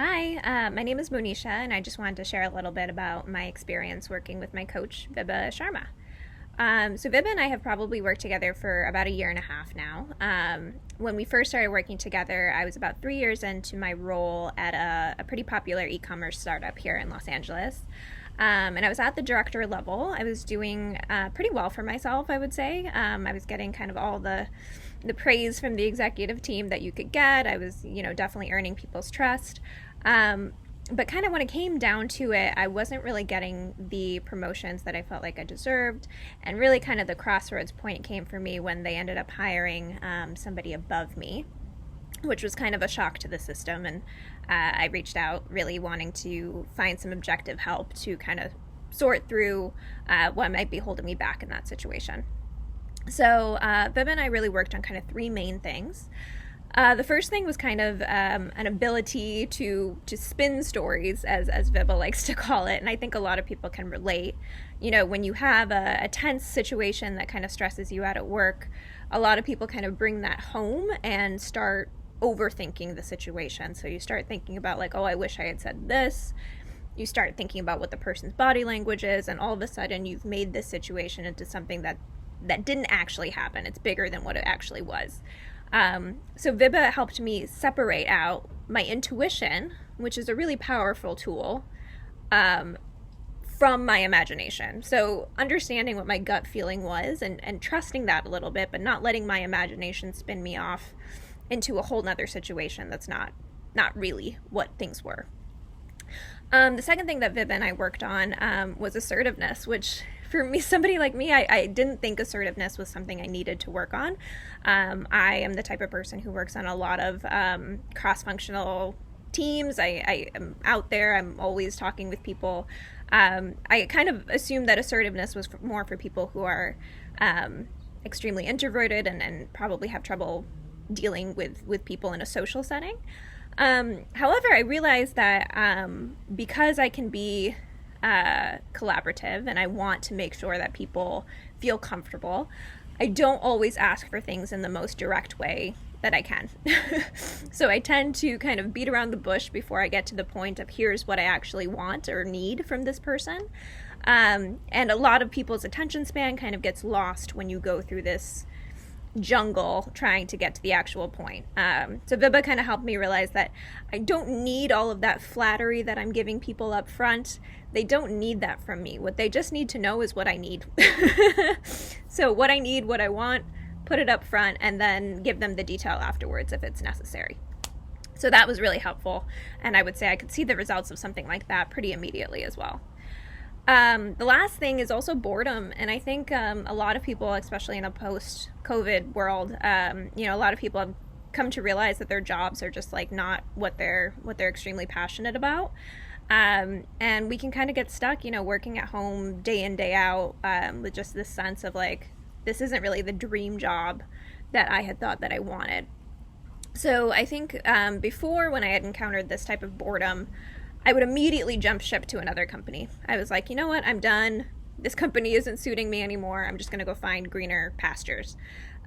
Hi, my name is Monisha, and I just wanted to share a little bit about my experience working with my coach, Vibha Sharma. So Vibha and I have probably worked together for about a year and a half now. When we first started working together, I was about 3 years into my role at a pretty popular e-commerce startup here in Los Angeles. And I was at the director level. I was doing pretty well for myself, I would say. I was getting kind of all the praise from the executive team that you could get. I was, definitely earning people's trust. But kind of when it came down to it, I wasn't really getting the promotions that I felt like I deserved. And really kind of the crossroads point came for me when they ended up hiring somebody above me, which was kind of a shock to the system. And I reached out really wanting to find some objective help to kind of sort through what might be holding me back in that situation. So Vibha and I really worked on kind of three main things. The first thing was kind of an ability to spin stories, as Vibha likes to call it, and I think a lot of people can relate. When you have a tense situation that kind of stresses you out at work, a lot of people kind of bring that home and start overthinking the situation. So you start thinking about like, oh, I wish I had said this. You start thinking about what the person's body language is, and all of a sudden you've made this situation into something that didn't actually happen. It's bigger than what it actually was. So Vibha helped me separate out my intuition, which is a really powerful tool, from my imagination. So understanding what my gut feeling was and trusting that a little bit, but not letting my imagination spin me off into a whole nother situation that's not really what things were. The second thing that Vibha and I worked on was assertiveness, which for me, somebody like me, I didn't think assertiveness was something I needed to work on. I am the type of person who works on a lot of cross-functional teams. I am out there. I'm always talking with people. I kind of assumed that assertiveness was more for people who are extremely introverted and probably have trouble dealing with people in a social setting. However, I realized that because I can be collaborative and I want to make sure that people feel comfortable, I don't always ask for things in the most direct way that I can. So I tend to kind of beat around the bush before I get to the point of here's what I actually want or need from this person. And a lot of people's attention span kind of gets lost when you go through this jungle trying to get to the actual point. So Vibha kind of helped me realize that I don't need all of that flattery that I'm giving people up front. They don't need that from me. What they just need to know is what I need. So what I need, what I want, put it up front, and then give them the detail afterwards if it's necessary. So that was really helpful, and I would say I could see the results of something like that pretty immediately as well. The last thing is also boredom, and I think a lot of people, especially in a post-COVID world, a lot of people have come to realize that their jobs are just like not what they're extremely passionate about, and we can kind of get stuck, working at home day in day out with just this sense of like this isn't really the dream job that I had thought that I wanted. So I think before, when I had encountered this type of boredom, I would immediately jump ship to another company. I was like, you know what, I'm done. This company isn't suiting me anymore. I'm just going to go find greener pastures.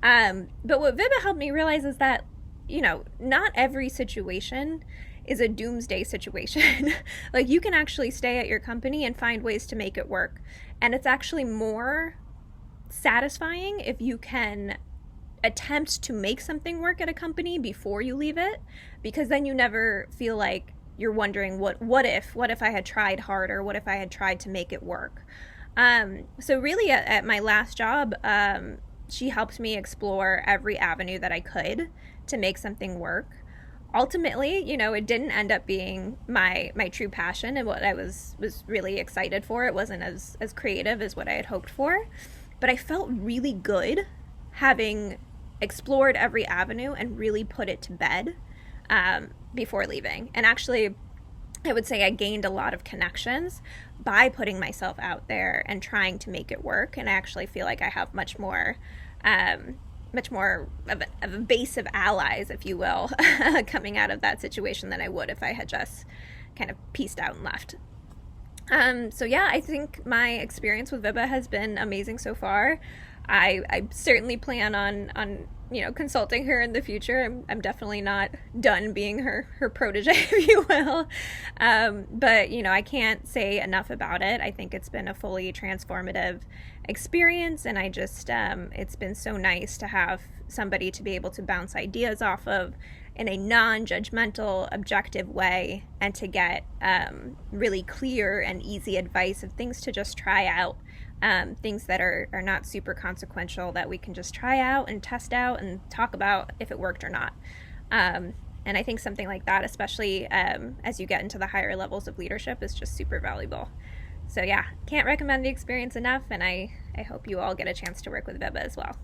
But what Vibha helped me realize is that, not every situation is a doomsday situation. Like, you can actually stay at your company and find ways to make it work. And it's actually more satisfying if you can attempt to make something work at a company before you leave it, because then you never feel like you're wondering what if I had tried harder, what if I had tried to make it work. So really at my last job, she helped me explore every avenue that I could to make something work. Ultimately, it didn't end up being my true passion and what I was really excited for. It wasn't as creative as what I had hoped for, but I felt really good having explored every avenue and really put it to bed before leaving. And actually, I would say I gained a lot of connections by putting myself out there and trying to make it work. And I actually feel like I have much more of a base of allies, if you will, coming out of that situation than I would if I had just kind of pieced out and left. So yeah, I think my experience with Vibha has been amazing so far. I certainly plan on consulting her in the future. I'm definitely not done being her protege, if you will. But I can't say enough about it. I think it's been a fully transformative experience, and I just it's been so nice to have somebody to be able to bounce ideas off of in a non-judgmental, objective way, and to get really clear and easy advice of things to just try out. Things that are not super consequential, that we can just try out and test out and talk about if it worked or not. And I think something like that, especially as you get into the higher levels of leadership, is just super valuable. So yeah, can't recommend the experience enough, and I hope you all get a chance to work with Veba as well.